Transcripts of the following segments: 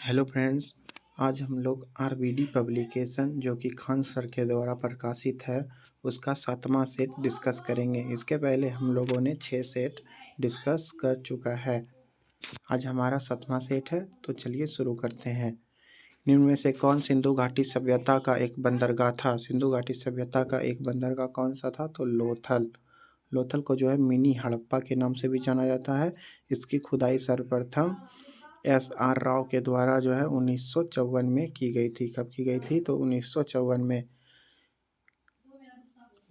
Hello friends. आज हम लोग आरबीडी पब्लिकेशन जो कि खान सर के द्वारा प्रकाशित है उसका 7वां सेट डिस्कस करेंगे। इसके पहले हम लोगों ने 6 सेट डिस्कस कर चुका है। आज हमारा 7वां सेट है, तो चलिए शुरू करते हैं। निम्न में से कौन सिंधु घाटी सभ्यता का एक बंदरगाह था? सिंधु घाटी सभ्यता का एक बंदरगाह कौन सा था? तो लोथल। लोथल को जो है मिनी हड़प्पा के नाम से भी जाना जाता है। इसकी खुदाई सर्वप्रथम एस.आर. राव के द्वारा जो है 1954 में की गई थी। कब की गई थी? तो 1954 में।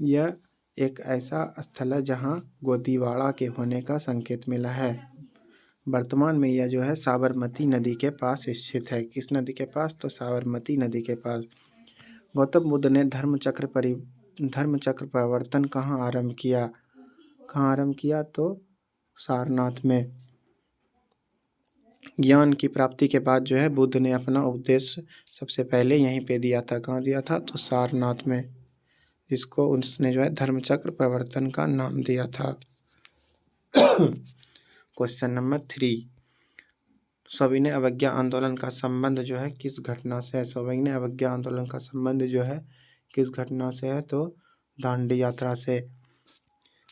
यह एक ऐसा स्थल है जहां गोदीवाड़ा के होने का संकेत मिला है। वर्तमान में यह जो है साबरमती नदी के पास स्थित है। किस नदी के पास? तो साबरमती नदी के पास। गौतम बुद्ध ने धर्मचक्र प्रवर्तन कहाँ आरंभ किया? कहाँ आरंभ किया? तो सारनाथ में। ज्ञान की प्राप्ति के बाद जो है बुद्ध ने अपना उपदेश सबसे पहले यहीं पे दिया था। कहाँ दिया था? तो सारनाथ में, जिसको उसने जो है धर्मचक्र प्रवर्तन का नाम दिया था। क्वेश्चन नंबर 3, सविनय अवज्ञा आंदोलन का संबंध जो है किस घटना से है? सविनय अवज्ञा आंदोलन का संबंध जो है किस घटना से है? तो दांडी यात्रा से।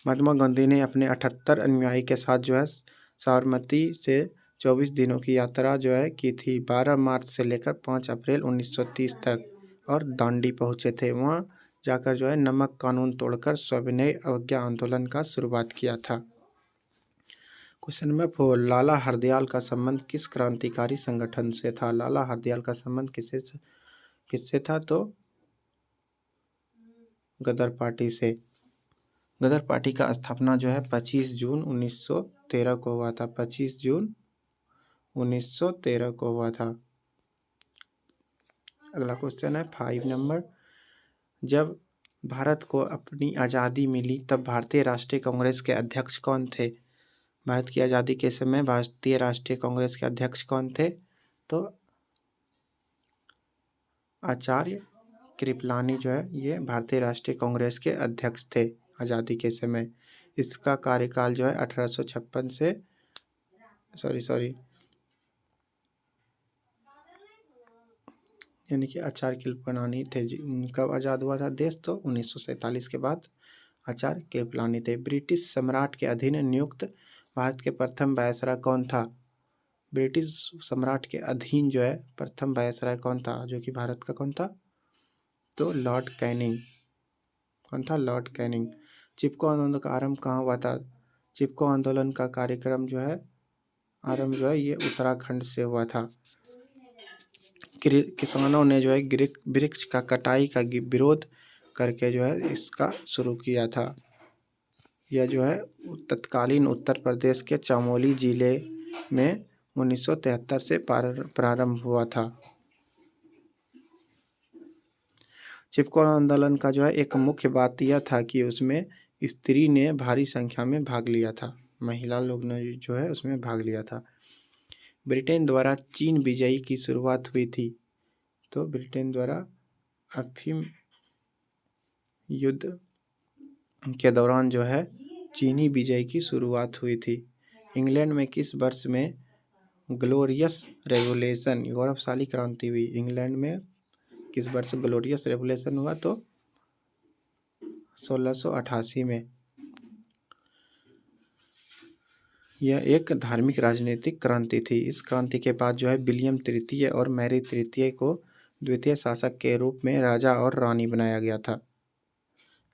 महात्मा गांधी ने अपने 78 अनुयायी के साथ जो है साबरमती से 24 दिनों की यात्रा जो है की थी। 12 मार्च से लेकर 5 अप्रैल 1930 तक, और दांडी पहुंचे थे। वहां जाकर जो है नमक कानून तोड़कर सविनय अवज्ञा आंदोलन का शुरुआत किया था। क्वेश्चन नंबर 4, लाला हरदयाल का संबंध किस क्रांतिकारी संगठन से था? लाला हरदयाल का संबंध किससे था? तो गदर पार्टी से। गदर पार्टी का स्थापना जो है 25 जून 1913 को हुआ था। 25 जून 1913 को हुआ था। अगला क्वेश्चन है 5 नंबर, जब भारत को अपनी आज़ादी मिली तब भारतीय राष्ट्रीय कांग्रेस के अध्यक्ष कौन थे? भारत की आज़ादी के समय भारतीय राष्ट्रीय कांग्रेस के अध्यक्ष कौन थे? तो आचार्य कृपलानी जो है ये भारतीय राष्ट्रीय कांग्रेस के अध्यक्ष थे आज़ादी के समय। इसका कार्यकाल जो है 1856 से यानी कि आचार्य कृपलानी थे। कब आज़ाद हुआ था देश? तो 1947 के बाद आचार्य कृपलानी थे। ब्रिटिश सम्राट के अधीन नियुक्त भारत के प्रथम वायसराय कौन था? ब्रिटिश सम्राट के अधीन जो है प्रथम वायसराय कौन था जो कि भारत का कौन था? तो लॉर्ड कैनिंग। कौन था? Lord Canning. चिपको आंदोलन का आरंभ कहाँ हुआ था? चिपको आंदोलन का कार्यक्रम जो है आरंभ जो है ये उत्तराखंड से हुआ था। किसानों ने जो है वृक्ष का कटाई का विरोध करके जो है इसका शुरू किया था। यह जो है तत्कालीन उत्तर प्रदेश के चमोली जिले में 1973 से प्रारंभ हुआ था। चिपको आंदोलन का जो है एक मुख्य बात यह था कि उसमें स्त्री ने भारी संख्या में भाग लिया था। महिला लोग ने जो है उसमें भाग लिया था। ब्रिटेन द्वारा चीन विजयी की शुरुआत हुई थी। तो ब्रिटेन द्वारा अफीम युद्ध के दौरान जो है चीनी विजय की शुरुआत हुई थी। इंग्लैंड में किस वर्ष में ग्लोरियस रेवोल्यूशन गौरवशाली क्रांति हुई? इंग्लैंड में किस वर्ष ग्लोरियस रेवोल्यूशन हुआ? तो 1688 में। यह एक धार्मिक राजनीतिक क्रांति थी। इस क्रांति के बाद जो है विलियम तृतीय और मैरी तृतीय को द्वितीय शासक के रूप में राजा और रानी बनाया गया था।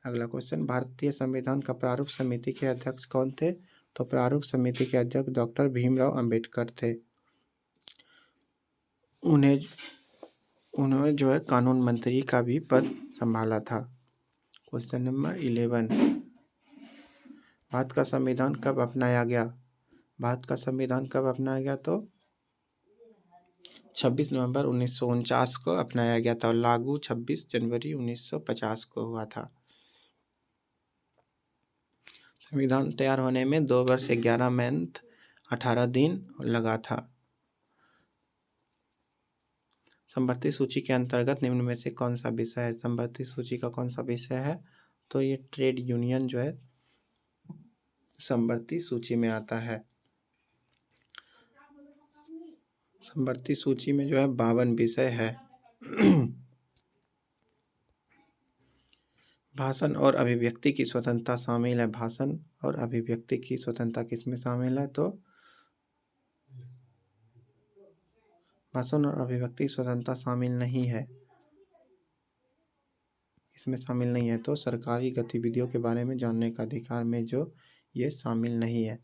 अगला क्वेश्चन, भारतीय संविधान का प्रारूप समिति के अध्यक्ष कौन थे? तो प्रारूप समिति के अध्यक्ष डॉक्टर भीमराव अंबेडकर थे। उन्होंने जो है कानून मंत्री का भी पद संभाला था। क्वेश्चन नंबर 11, भारत का संविधान कब अपनाया गया? भारत का संविधान कब अपनाया गया? तो 26 नवंबर 1949 को अपनाया गया था और लागू 26 जनवरी 1950 को हुआ था। संविधान तैयार होने में 2 वर्ष 11 महीने 18 दिन लगा था। संवर्ती सूची के अंतर्गत निम्न में से कौन सा विषय है? संवर्ती सूची का कौन सा विषय है? तो ये ट्रेड यूनियन जो है संवर्ती सूची में आता है। समवर्ती सूची में जो है 52 विषय है। भाषण और अभिव्यक्ति की स्वतंत्रता शामिल है। भाषण और अभिव्यक्ति की स्वतंत्रता किसमें शामिल है? तो भाषण और अभिव्यक्ति की स्वतंत्रता शामिल नहीं है। इसमें शामिल नहीं है तो सरकारी गतिविधियों के बारे में जानने का अधिकार में जो ये शामिल नहीं है।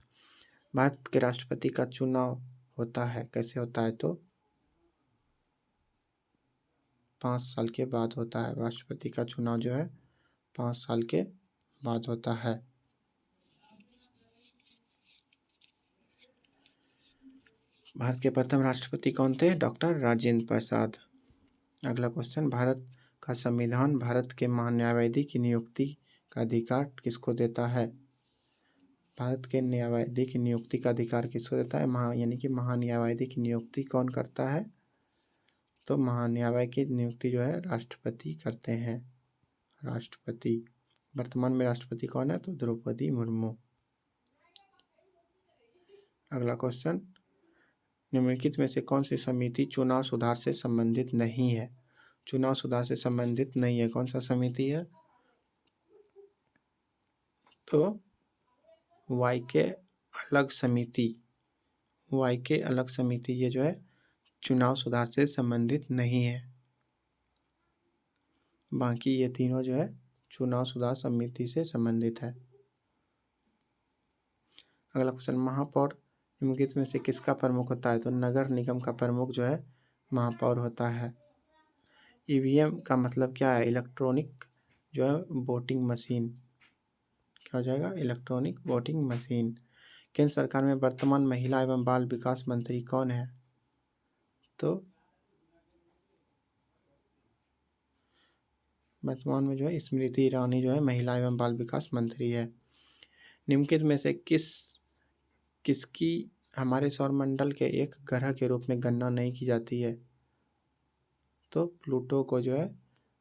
भारत के राष्ट्रपति का चुनाव होता है, कैसे होता है? तो 5 साल के बाद होता है। राष्ट्रपति का चुनाव जो है 5 साल के बाद होता है। भारत के प्रथम राष्ट्रपति कौन थे? डॉक्टर राजेंद्र प्रसाद। अगला क्वेश्चन, भारत का संविधान भारत के महान्यायवादी की नियुक्ति का अधिकार किसको देता है? भारत के न्यायवादी की नियुक्ति का अधिकार किसको देता है? यानी कि महान्यायवादी की नियुक्ति कौन करता है? तो महान्यायवादी की नियुक्ति जो है राष्ट्रपति करते हैं। राष्ट्रपति। वर्तमान में राष्ट्रपति कौन है? तो द्रौपदी मुर्मू। अगला क्वेश्चन, निम्नलिखित में से कौन सी समिति चुनाव सुधार से संबंधित नहीं है? चुनाव सुधार से संबंधित नहीं है, कौन सा समिति है? तो वाईके अलग समिति। वाईके अलग समिति ये जो है चुनाव सुधार से संबंधित नहीं है। बाकी ये तीनों जो है चुनाव सुधार समिति से संबंधित है। अगला क्वेश्चन, महापौर निम्नलिखित में से किसका प्रमुख होता है? तो नगर निगम का प्रमुख जो है महापौर होता है। ईवीएम का मतलब क्या है? इलेक्ट्रॉनिक जो है वोटिंग मशीन। क्या हो जाएगा? Electronic voting machine. केंद्र सरकार में वर्तमान महिला एवं बाल विकास मंत्री कौन है? तो वर्तमान में जो है स्मृति ईरानी जो है महिला एवं बाल विकास मंत्री है। निम्नलिखित में से किसकी हमारे सौरमंडल के एक ग्रह के रूप में गणना नहीं की जाती है? तो प्लूटो को जो है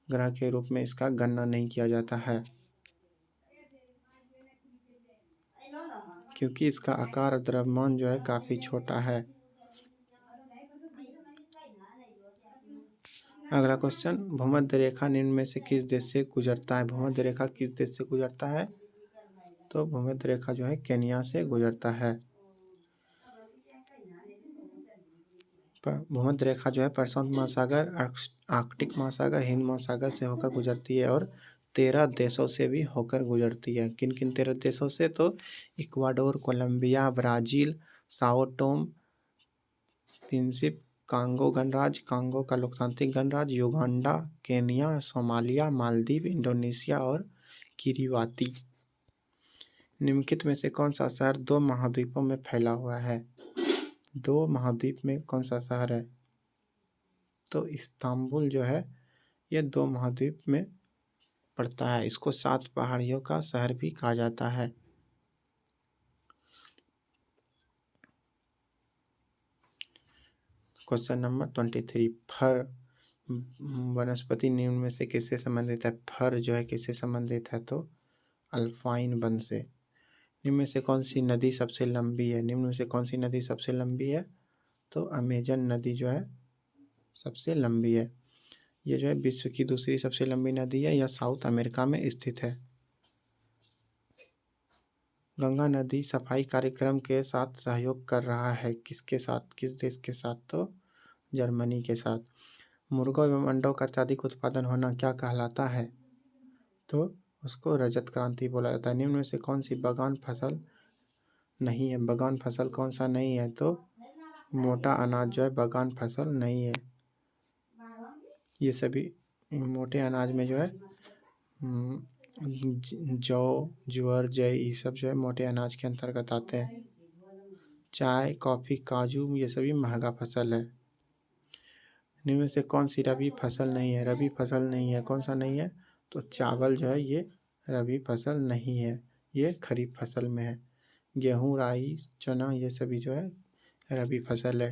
ग्रह के रूप में इसका गणना नहीं किया जाता है, क्योंकि इसका आकार और द्रव्यमान जो है काफ़ी छोटा है। अगला क्वेश्चन, भूमध्य रेखा निम्न में से किस देश से गुजरता है? भूमध्य रेखा किस देश से गुजरता है? तो भूमध्य रेखा जो है केन्या से गुजरता है। भूमध्य रेखा जो है प्रशांत महासागर, आर्कटिक महासागर, हिंद महासागर से होकर गुजरती है और 13 देशों से भी होकर गुजरती है। किन किन 13 देशों से? तो Ecuador, Colombia, Brazil, Sao Tome, Principe, Congo गणराज्य, कांगो का लोकतांत्रिक गणराज्य, Uganda, Kenya, Somalia, Maldives, Indonesia और किरीबाती। निम्नलिखित में से कौन सा शहर 2 महाद्वीपों में फैला हुआ है? 2 महाद्वीप में कौन सा शहर है? तो इस्तांबुल जो है ये 2 महाद्वीप में पड़ता है। इसको 7 पहाड़ियों का शहर भी कहा जाता है। क्वेश्चन नंबर 23, फर वनस्पति निम्न में से किससे संबंधित है? फर जो है किससे संबंधित है? तो अल्पाइन वन से। निम्न में से कौन सी नदी सबसे लंबी है? निम्न में से कौन सी नदी सबसे लंबी है? तो अमेजन नदी जो है सबसे लंबी है। ये जो है विश्व की दूसरी सबसे लंबी नदी है। यह साउथ अमेरिका में स्थित है। गंगा नदी सफाई कार्यक्रम के साथ सहयोग कर रहा है। किसके साथ? किस देश के साथ? तो जर्मनी के साथ। मुर्गों एवं अंडों का अत्यधिक उत्पादन होना क्या कहलाता है? तो उसको रजत क्रांति बोला जाता है। निम्न में से कौन सी बगान फसल नहीं है? बगान फसल कौन सा नहीं है? तो मोटा अनाज जो है बगान फसल नहीं है। ये सभी मोटे अनाज में जो है जौ, ज्वार, जय ये सब जो है मोटे अनाज के अंतर्गत आते हैं। चाय, कॉफ़ी, काजू ये सभी महंगा फसल है। इनमें से कौन सी रबी फसल नहीं है? रबी फसल नहीं है, कौन सा नहीं है? तो चावल जो है ये रबी फसल नहीं है, ये खरीफ फसल में है। गेहूँ, राई, चना ये सभी जो है रबी फसल है।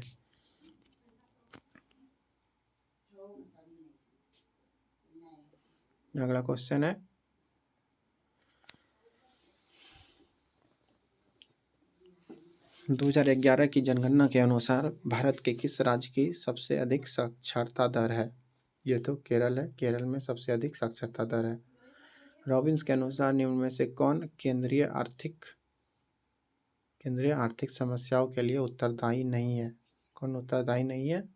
अगला क्वेश्चन है, 2011 की जनगणना के अनुसार भारत के किस राज्य की सबसे अधिक साक्षरता दर है? ये तो केरल है, केरल में सबसे अधिक साक्षरता दर है। रॉबिन्स के अनुसार निम्न में से कौन केंद्रीय आर्थिक समस्याओं के लिए उत्तरदायी नहीं है? कौन उत्तरदायी नहीं है?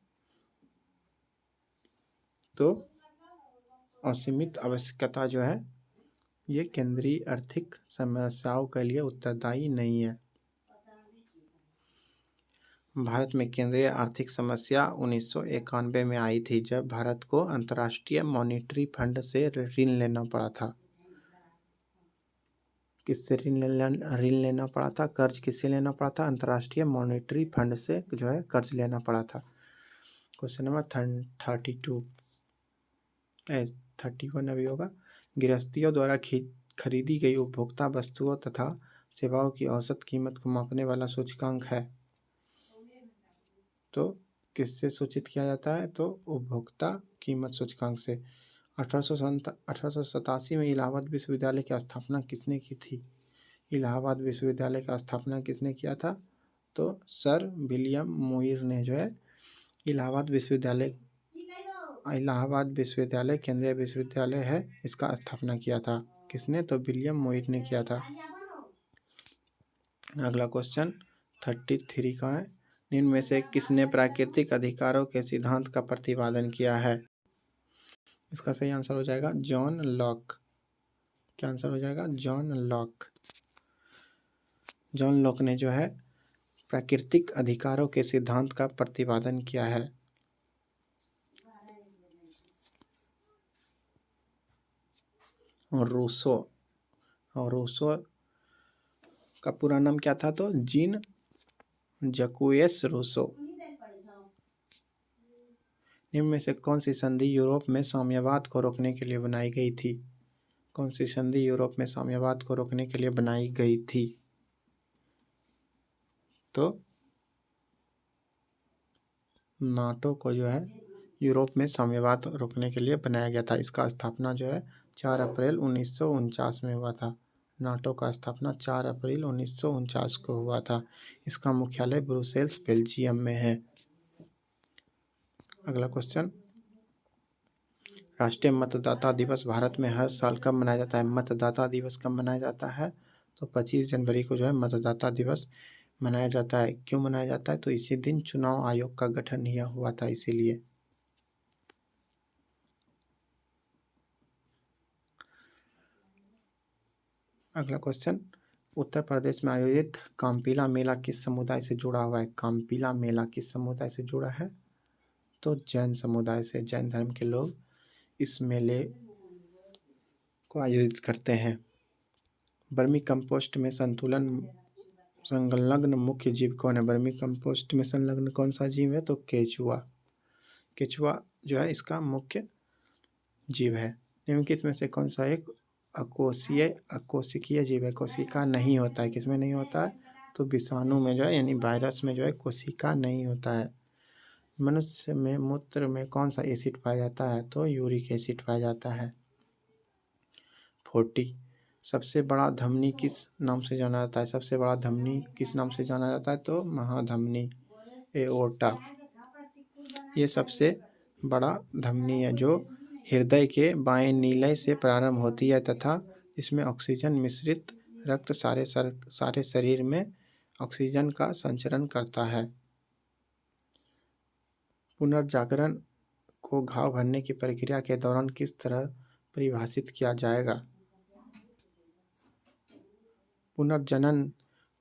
तो असीमित आवश्यकता जो है ये केंद्रीय आर्थिक समस्याओं के लिए उत्तरदायी नहीं है। भारत में केंद्रीय आर्थिक समस्या 1991 में आई थी, जब भारत को अंतर्राष्ट्रीय मॉनिटरी फंड से ऋण लेना पड़ा था। किससे ऋण लेना पड़ा था? कर्ज किससे लेना पड़ा था? अंतर्राष्ट्रीय मॉनिटरी फंड से जो है कर्ज लेना पड़ा था। क्वेश्चन नंबर 32 31 अभी होगा। गृहस्थियों द्वारा खरीदी गई उपभोक्ता वस्तुओं तथा सेवाओं की औसत कीमत को मापने वाला सूचकांक है। तो किससे सूचित किया जाता है? तो उपभोक्ता कीमत सूचकांक से। 1887 में इलाहाबाद विश्वविद्यालय की स्थापना किसने की थी? इलाहाबाद विश्वविद्यालय का स्थापना किसने किया था? तो सर विलियम मुइर ने जो है इलाहाबाद विश्वविद्यालय केंद्रीय विश्वविद्यालय है, इसका स्थापना किया था। किसने? तो विलियम मुइर ने किया था। अगला क्वेश्चन 33 का है। निम्न में से किसने प्राकृतिक अधिकारों के सिद्धांत का प्रतिपादन किया है? इसका सही आंसर हो जाएगा जॉन लॉक। क्या आंसर हो जाएगा? John Locke. जॉन लॉक ने जो है प्राकृतिक अधिकारों के सिद्धांत का प्रतिपादन किया है। और रूसो का पूरा नाम क्या था? तो जीन जैक्वेस रूसो। निम्न में से कौन सी संधि यूरोप में साम्यवाद को रोकने के लिए बनाई गई थी? कौन सी संधि यूरोप में साम्यवाद को रोकने के लिए बनाई गई थी? तो नाटो को जो है यूरोप में साम्यवाद रोकने के लिए बनाया गया था। इसका स्थापना जो है 4 अप्रैल 1949 में हुआ था। नाटो का स्थापना 4 अप्रैल 1949 को हुआ था। इसका मुख्यालय ब्रुसेल्स बेल्जियम में है। अगला क्वेश्चन, राष्ट्रीय मतदाता दिवस भारत में हर साल कब मनाया जाता है? मतदाता दिवस कब मनाया जाता है? तो 25 जनवरी को जो है मतदाता दिवस मनाया जाता है। क्यों मनाया जाता है? तो इसी दिन चुनाव आयोग का गठन हुआ था, इसीलिए। अगला क्वेश्चन, उत्तर प्रदेश में आयोजित काम्पीला मेला किस समुदाय से जुड़ा हुआ है? काम्पीला मेला किस समुदाय से जुड़ा है? तो जैन समुदाय से। जैन धर्म के लोग इस मेले को आयोजित करते हैं। वर्मी कंपोस्ट में संलग्न मुख्य जीव कौन है? वर्मी कंपोस्ट में संलग्न कौन सा जीव है? तो केचुआ। केचुआ जो है इसका मुख्य जीव है। निम्नलिखित में से कौन सा एक अकोशिकीय जीव है? कोशिका नहीं होता है। किसमें नहीं होता है? तो विषाणु में जो है यानी वायरस में जो है कोशिका नहीं होता है। मनुष्य में मूत्र में कौन सा एसिड पाया जाता है? तो यूरिक एसिड पाया जाता है। 40, सबसे बड़ा धमनी किस नाम से जाना जाता है? सबसे बड़ा धमनी किस नाम से जाना जाता है? तो महाधमनी, एओर्टा। ये सबसे बड़ा धमनी है जो हृदय के बाएं नीले से प्रारंभ होती है तथा इसमें ऑक्सीजन मिश्रित रक्त सारे शरीर में ऑक्सीजन का संचरण करता है। पुनर्जागरण को घाव भरने की प्रक्रिया के दौरान किस तरह परिभाषित किया जाएगा? पुनर्जनन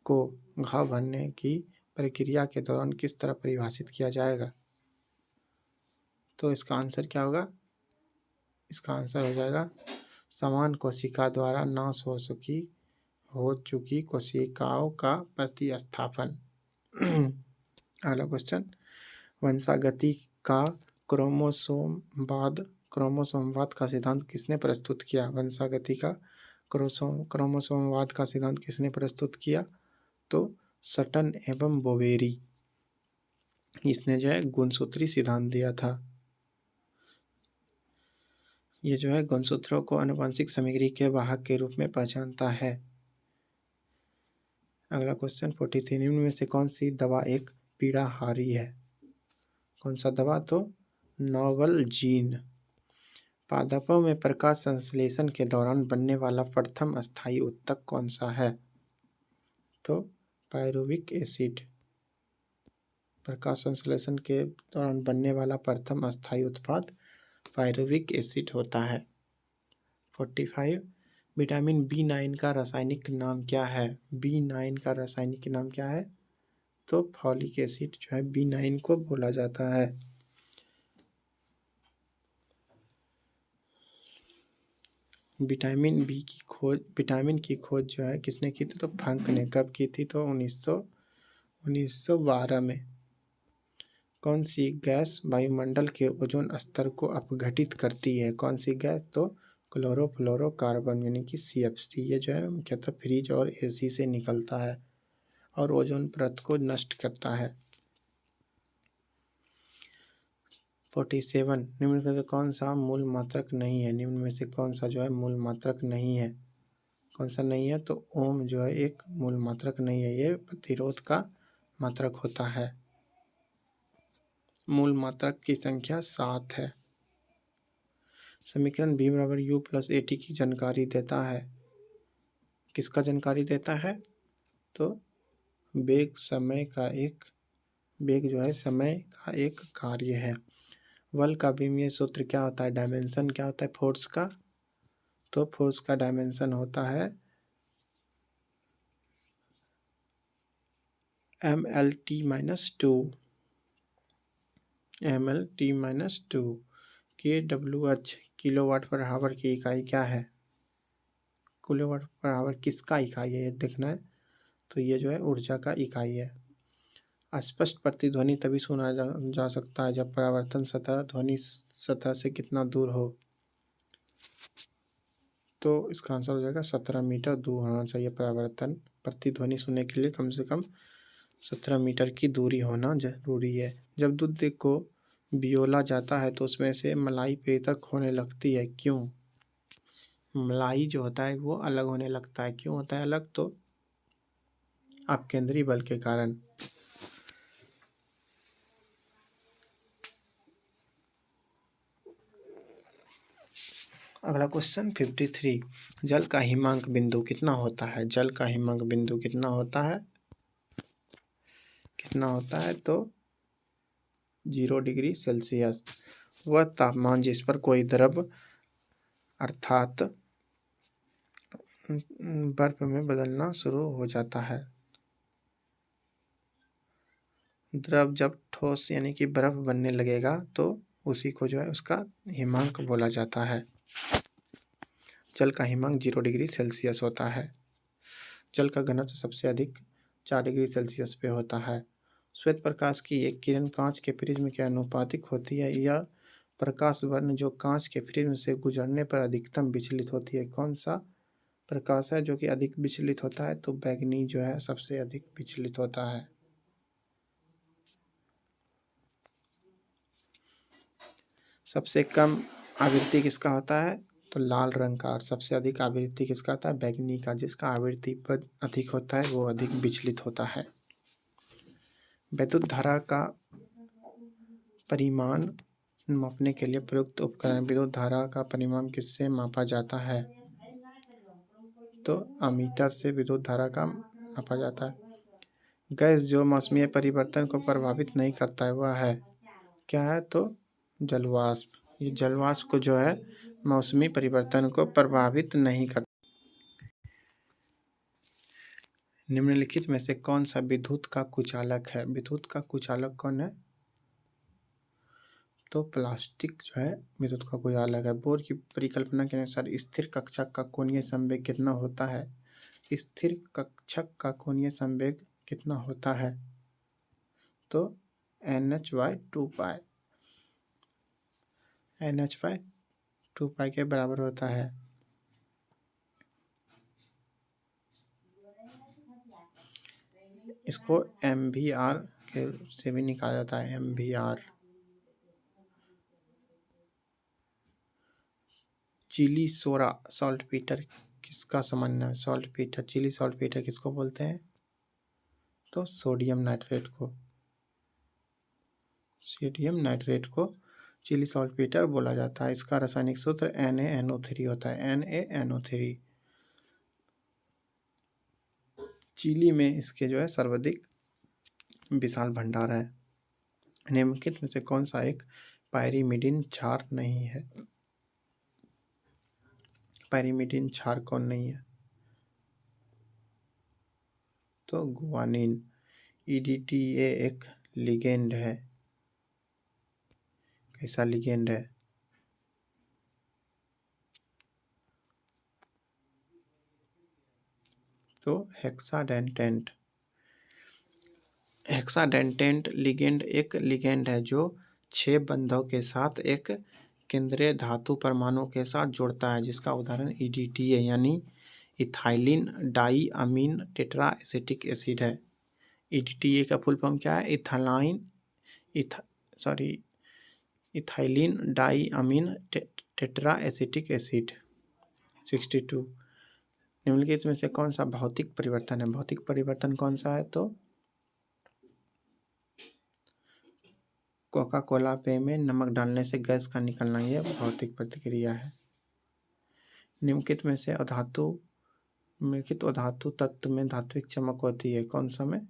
को घाव भरने की प्रक्रिया के दौरान किस तरह परिभाषित किया जाएगा? तो इसका आंसर क्या होगा? इसका आंसर हो जाएगा समान कोशिका द्वारा नाश हो चुकी कोशिकाओं का प्रतिस्थापन। अगला क्वेश्चन, वंशागति का क्रोमोसोमवाद का सिद्धांत किसने प्रस्तुत किया? वंशागति का क्रोमोसोमवाद का सिद्धांत किसने प्रस्तुत किया? तो सटन एवं बोवेरी। इसने जो है गुणसूत्री सिद्धांत दिया था। ये जो है गुणसूत्रों को आनुवंशिक सामग्री के वाहक के रूप में पहचानता है। अगला क्वेश्चन 43, निम्न में से कौन सी दवा एक पीड़ाहारी है? कौन सा दवा? तो नोवलजीन। पादपों में प्रकाश संश्लेषण के दौरान बनने वाला प्रथम स्थायी उत्तक कौन सा है? तो पायरुविक एसिड। प्रकाश संश्लेषण के दौरान बनने वाला प्रथम स्थायी उत्पाद पायरुविक एसिड होता है। 45, विटामिन B9 का रासायनिक नाम क्या है? B9 का रासायनिक नाम क्या है? तो फॉलिक एसिड जो है B9 को बोला जाता है। विटामिन की खोज जो है किसने की थी? तो फंक ने। कब की थी? तो 1912 में। कौन सी गैस वायुमंडल के ओजोन स्तर को अपघटित करती है? कौन सी गैस? तो क्लोरोफ्लोरोकार्बन यानी कि CFC। ये जो है मुख्यतः फ्रिज और AC से निकलता है और ओजोन परत को नष्ट करता है। 47, निम्न में से कौन सा मूल मात्रक नहीं है? निम्न में से कौन सा जो है मूल मात्रक नहीं है? कौन सा नहीं है? तो ओम जो है एक मूल मात्रक नहीं है, ये प्रतिरोध का मात्रक होता है। मूल मात्रक की संख्या 7 है। समीकरण B = U + AT की जानकारी देता है। किसका जानकारी देता है? तो वेग जो है समय का एक कार्य है। बल का विमीय सूत्र क्या होता है? डायमेंशन क्या होता है फोर्स का? तो फोर्स का डायमेंशन होता है MLT-2। MLT-2। kWh kilowatt per hour की इकाई क्या है? किलोवाट पर आवर किसका इकाई है ये देखना है। तो ये जो है ऊर्जा का इकाई है। अस्पष्ट प्रतिध्वनि तभी सुना जा सकता है जब परावर्तन सतह ध्वनि सतह से कितना दूर हो। तो इसका आंसर हो जाएगा 17 मीटर दूर होना चाहिए। परावर्तन प्रतिध्वनि सुनने के लिए कम से कम 17 मीटर की दूरी होना जरूरी है। जब दूध को बियोला जाता है तो उसमें से मलाई पृथक होने लगती है, क्यों? मलाई जो होता है वो अलग होने लगता है। क्यों होता है अलग? तो अपकेंद्री बल के कारण। अगला क्वेश्चन 53, जल का हिमांक बिंदु कितना होता है? जल का हिमांक बिंदु कितना होता है? तो 0 डिग्री सेल्सियस। वह तापमान जिस पर कोई द्रव अर्थात बर्फ में बदलना शुरू हो जाता है। द्रव जब ठोस यानी कि बर्फ बनने लगेगा तो उसी को जो है उसका हिमांक बोला जाता है। जल का हिमांक 0 डिग्री सेल्सियस होता है। जल का घनत्व सबसे अधिक 4 डिग्री सेल्सियस पे होता है। श्वेत प्रकाश की एक किरण कांच के प्रिज्म के अनुपातिक होती है। यह प्रकाश वर्ण जो कांच के प्रिज्म से गुजरने पर अधिकतम विचलित होती है। कौन सा प्रकाश है जो कि अधिक विचलित होता है? तो बैगनी जो है सबसे अधिक विचलित होता है। सबसे कम आवृत्ति किसका होता है? तो लाल रंग का। और सबसे अधिक आवृत्ति किसका होता है? बैगनी का। जिसका आवृत्ति पद अधिक होता है वो अधिक विचलित होता है। विद्युत धारा का परिमाण मापने के लिए प्रयुक्त उपकरण। विद्युत धारा का परिमाण किससे मापा जाता है? तो अमीटर से विद्युत धारा का मापा जाता है। गैस जो मौसमीय परिवर्तन को प्रभावित नहीं करता है वह है क्या है? तो जलवाष्प। ये जलवाष्प को जो है मौसमी परिवर्तन को प्रभावित नहीं करता। निम्नलिखित में से कौन सा विद्युत का कुचालक है? विद्युत का कुचालक कौन है? तो प्लास्टिक जो है विद्युत का कुचालक है। बोर की परिकल्पना के अनुसार स्थिर कक्षक का कोणीय संवेग कितना होता है? स्थिर कक्षक का कोणीय संवेग कितना होता है? तो NH/2π। NH/2π के बराबर होता है। इसको MVR के से भी निकाला जाता है। MVR। चिली सोरा सॉल्टपीटर किसका सामान्य? सॉल्टपीटर चिली सॉल्टपीटर किसको बोलते हैं? तो सोडियम नाइट्रेट को चिली सॉल्टपेटर बोला जाता है। इसका रासायनिक सूत्र NaNO3 होता है, NaNO3। चिली में इसके जो है सर्वाधिक विशाल भंडार है। निम्नलिखित में से कौन सा एक पायरीमिडीन क्षार नहीं है? पायरीमिडीन क्षार कौन नहीं है? तो गुआनिन। EDTA एक लिगेंड है। कैसा लिगेंड है? तो हेक्साडेंटेंट। हेक्साडेंटेंट लिगेंड एक लिगेंड है जो 6 बंधों के साथ एक केंद्रीय धातु परमाणु के साथ जुड़ता है, जिसका उदाहरण EDTA यानी इथाइलिन डाई अमीन टेट्रा एसिटिक एसिड है। EDTA का फुल फॉर्म क्या है? इथाइलिन डाई अमीन टेट्रा एसिटिक एसिड। 62। निम्नलिखित में से कौन सा भौतिक परिवर्तन है? भौतिक परिवर्तन कौन सा है? तो कोका कोला पेय में नमक डालने से गैस का निकलना, यह भौतिक प्रतिक्रिया है। निम्नलिखित में से अधातु तत्व में धात्विक चमक होती है, कौन सा में?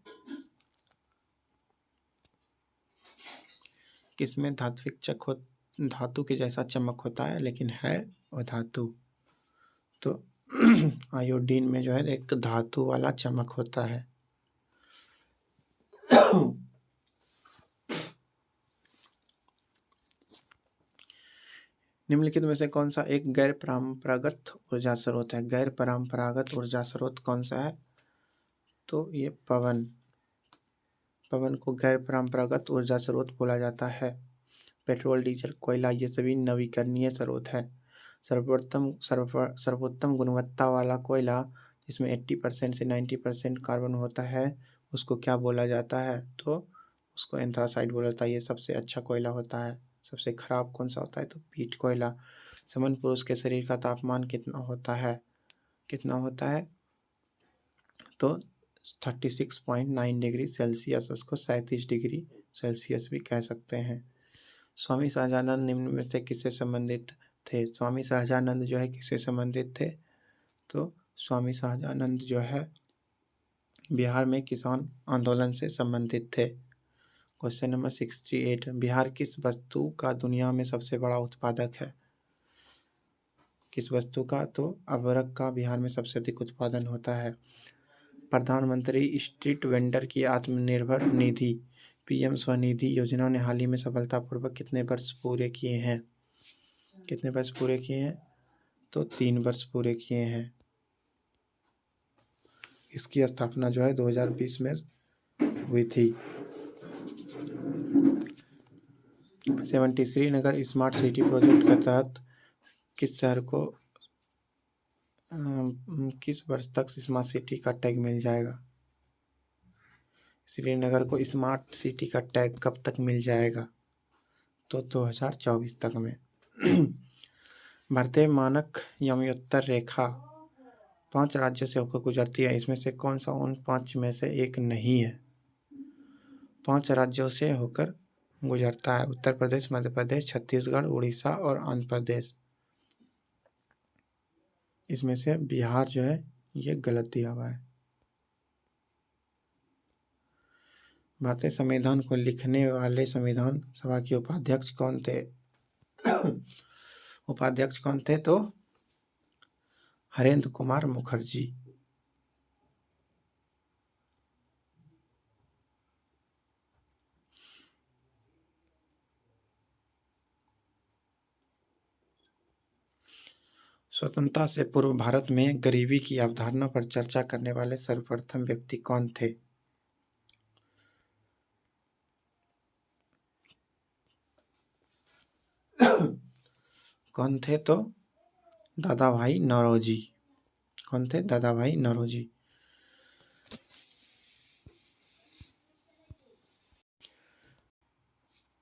किसमें धातु के जैसा चमक होता है लेकिन है अधातु? तो आयोडीन में जो है एक धातु वाला चमक होता है। निम्नलिखित में से कौन सा एक गैर परंपरागत ऊर्जा स्रोत है? गैर परंपरागत ऊर्जा स्रोत कौन सा है? तो ये पवन को गैर परंपरागत ऊर्जा स्रोत बोला जाता है। पेट्रोल, डीजल, कोयला ये सभी नवीकरणीय स्रोत है। सर्वोत्तम गुणवत्ता वाला कोयला जिसमें 80% से 90% कार्बन होता है उसको क्या बोला जाता है? तो उसको एंथ्रासाइट बोला जाता है। ये सबसे अच्छा कोयला होता है। सबसे खराब कौन सा होता है? तो पीट कोयला। समन पुरुष के शरीर का तापमान कितना होता है? तो 36.9 डिग्री सेल्सियस, उसको 37 डिग्री सेल्सियस भी कह सकते हैं। स्वामी सहजानंद निम्न में से किससे संबंधित थे? स्वामी सहजानंद जो है किससे संबंधित थे? तो स्वामी सहजानंद जो है बिहार में किसान आंदोलन से संबंधित थे। Question number 68। बिहार किस वस्तु का दुनिया में सबसे बड़ा उत्पादक है? किस वस्तु का? तो अबरक का बिहार में सबसे अधिक उत्पादन होता है। प्रधानमंत्री स्ट्रीट वेंडर की आत्मनिर्भर निधि PM स्वनिधि योजना ने हाल ही में सफलतापूर्वक कितने वर्ष पूरे किए हैं? तो 3 वर्ष पूरे किए हैं। इसकी स्थापना जो है 2020 में हुई थी। 70। श्रीनगर स्मार्ट सिटी प्रोजेक्ट के तहत किस शहर को किस वर्ष तक स्मार्ट सिटी का टैग मिल जाएगा? श्रीनगर को स्मार्ट सिटी का टैग कब तक मिल जाएगा? तो 2024 तक में। भारतीय मानक यमयोत्तर रेखा 5 राज्यों से होकर गुजरती है। इसमें से कौन सा उन 5 में से एक नहीं है? 5 राज्यों से होकर गुजरता है। उत्तर प्रदेश, मध्य प्रदेश, छत्तीसगढ़, उड़ीसा और आंध्र प्रदेश। इसमें से बिहार जो है ये गलत दिया हुआ है। भारतीय संविधान को लिखने वाले संविधान सभा के उपाध्यक्ष कौन थे? तो हरेंद्र कुमार मुखर्जी। स्वतंत्रता से पूर्व भारत में गरीबी की अवधारणा पर चर्चा करने वाले सर्वप्रथम व्यक्ति कौन थे? कौन थे? तो दादाभाई नौरोजी। कौन थे? दादाभाई नौरोजी।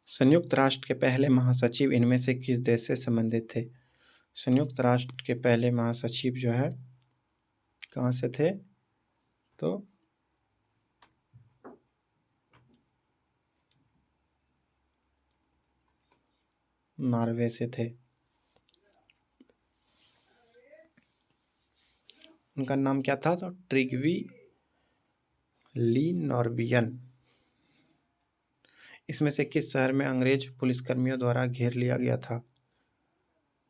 संयुक्त राष्ट्र के पहले महासचिव इनमें से किस देश से संबंधित थे? संयुक्त राष्ट्र के पहले महासचिव जो है कहाँ से थे? तो नॉर्वे से थे। उनका नाम क्या था? तो ट्रिग्वी ली नॉर्बियन। इसमें से किस शहर में अंग्रेज पुलिसकर्मियों द्वारा घेर लिया गया था?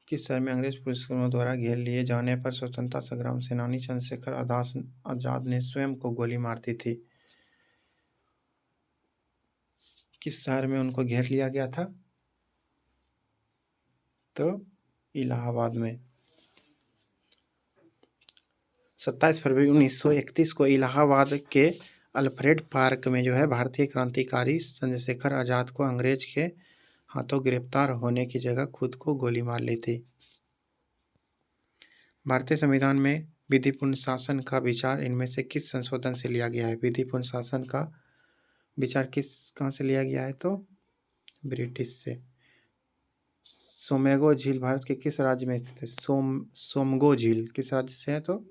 किस शहर में अंग्रेज पुलिसकर्मियों द्वारा घेर लिए जाने पर स्वतंत्रता संग्राम सेनानी चंद्रशेखर आजाद ने स्वयं को गोली मार दी थी? किस शहर में उनको घेर लिया गया था? तो इलाहाबाद में। 27 फरवरी 1931 को इलाहाबाद के अल्फ्रेड पार्क में जो है भारतीय क्रांतिकारी चंद्रशेखर आजाद को अंग्रेज के हाथों गिरफ्तार होने की जगह खुद को गोली मार ली थी। भारतीय संविधान में विधिपूर्ण शासन का विचार इनमें से किस संशोधन से लिया गया है? विधिपूर्ण शासन का विचार कहाँ से लिया गया है? तो ब्रिटिश से। सोमेगो झील भारत के किस राज्य में स्थित है? सोमगो झील किस राज्य से है? तो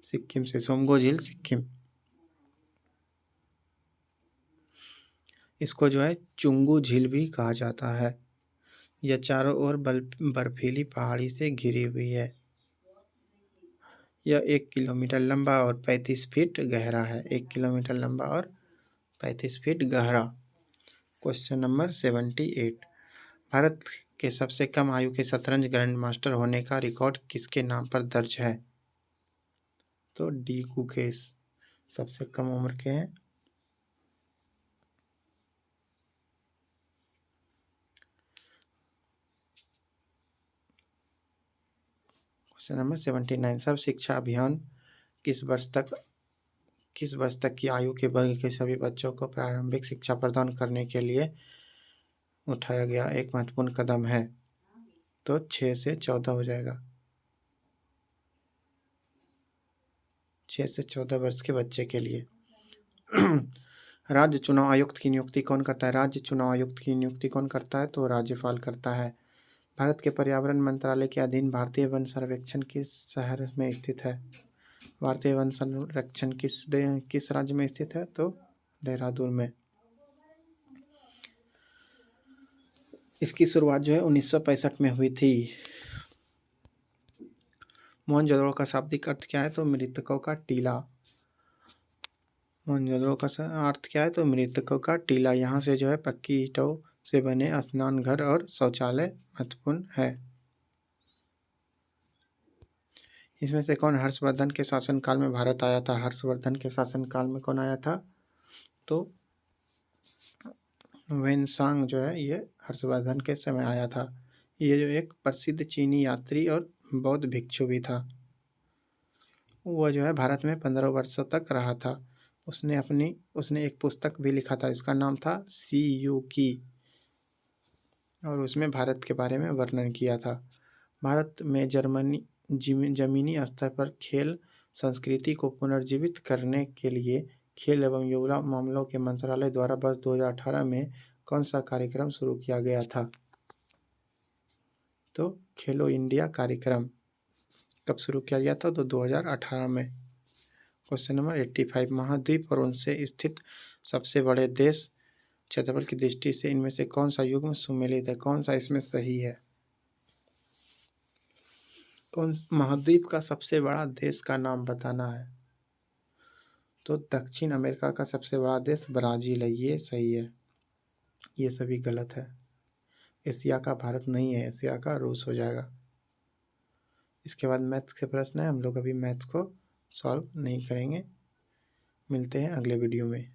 सिक्किम से। सोमगो झील सिक्किम। इसको जो है चुंगू झील भी कहा जाता है। यह चारों ओर बर्फीली पहाड़ी से घिरी हुई है। यह 1 किलोमीटर लंबा और 35 फीट गहरा है। 1 किलोमीटर लंबा और 35 फीट गहरा। Question number 78। भारत के सबसे कम आयु के शतरंज ग्रैंड मास्टर होने का रिकॉर्ड किसके नाम पर दर्ज है? तो डी गुकेश सबसे कम उम्र के हैं। Question number 79। सर्व शिक्षा अभियान किस वर्ष तक की आयु के वर्ग के सभी बच्चों को प्रारंभिक शिक्षा प्रदान करने के लिए उठाया गया एक महत्वपूर्ण कदम है? तो 6 से 14 हो जाएगा। 6 से 14 वर्ष के बच्चे के लिए। राज्य चुनाव आयुक्त की नियुक्ति कौन करता है? राज्य चुनाव आयुक्त की नियुक्ति कौन करता है? तो राज्यपाल करता है। भारत के पर्यावरण मंत्रालय के अधीन भारतीय वन सर्वेक्षण किस शहर में स्थित है? भारतीय वन संरक्षण किस राज्य में स्थित है? तो देहरादून में। इसकी शुरुआत जो है 1965 में हुई थी। मोहनजोदड़ो का शाब्दिक अर्थ क्या है? तो मृतकों का टीला। मोहनजोदड़ो का अर्थ क्या है? तो मृतकों का टीला। यहाँ से जो है पक्की ईंटों से बने स्नान घर और शौचालय महत्वपूर्ण है। इसमें से कौन हर्षवर्धन के शासनकाल में भारत आया था? हर्षवर्धन के शासनकाल में कौन आया था? तो वेनसांग जो है ये हर्षवर्धन के समय आया था। ये जो एक प्रसिद्ध चीनी यात्री और बौद्ध भिक्षु भी था। वह जो है भारत में 15 वर्षों तक रहा था। उसने एक पुस्तक भी लिखा था, इसका नाम था सी यू की, और उसमें भारत के बारे में वर्णन किया था। भारत में जमीनी स्तर पर खेल संस्कृति को पुनर्जीवित करने के लिए खेल एवं युवा मामलों के मंत्रालय द्वारा वर्ष 2018 में कौन सा कार्यक्रम शुरू किया गया था? तो खेलो इंडिया कार्यक्रम कब शुरू किया गया था? तो 2018 में। Question number 85। महाद्वीप और उनसे स्थित सबसे बड़े देश क्षेत्रफल की दृष्टि से इनमें से कौन सा युग्म सुमेलित है? कौन सा इसमें सही है? कौन महाद्वीप का सबसे बड़ा देश का नाम बताना है? तो दक्षिण अमेरिका का सबसे बड़ा देश ब्राज़ील है, ये सही है। ये सभी गलत है। एशिया का भारत नहीं है, एशिया का रूस हो जाएगा। इसके बाद मैथ्स के प्रश्न है, हम लोग अभी मैथ्स को सॉल्व नहीं करेंगे। मिलते हैं अगले वीडियो में।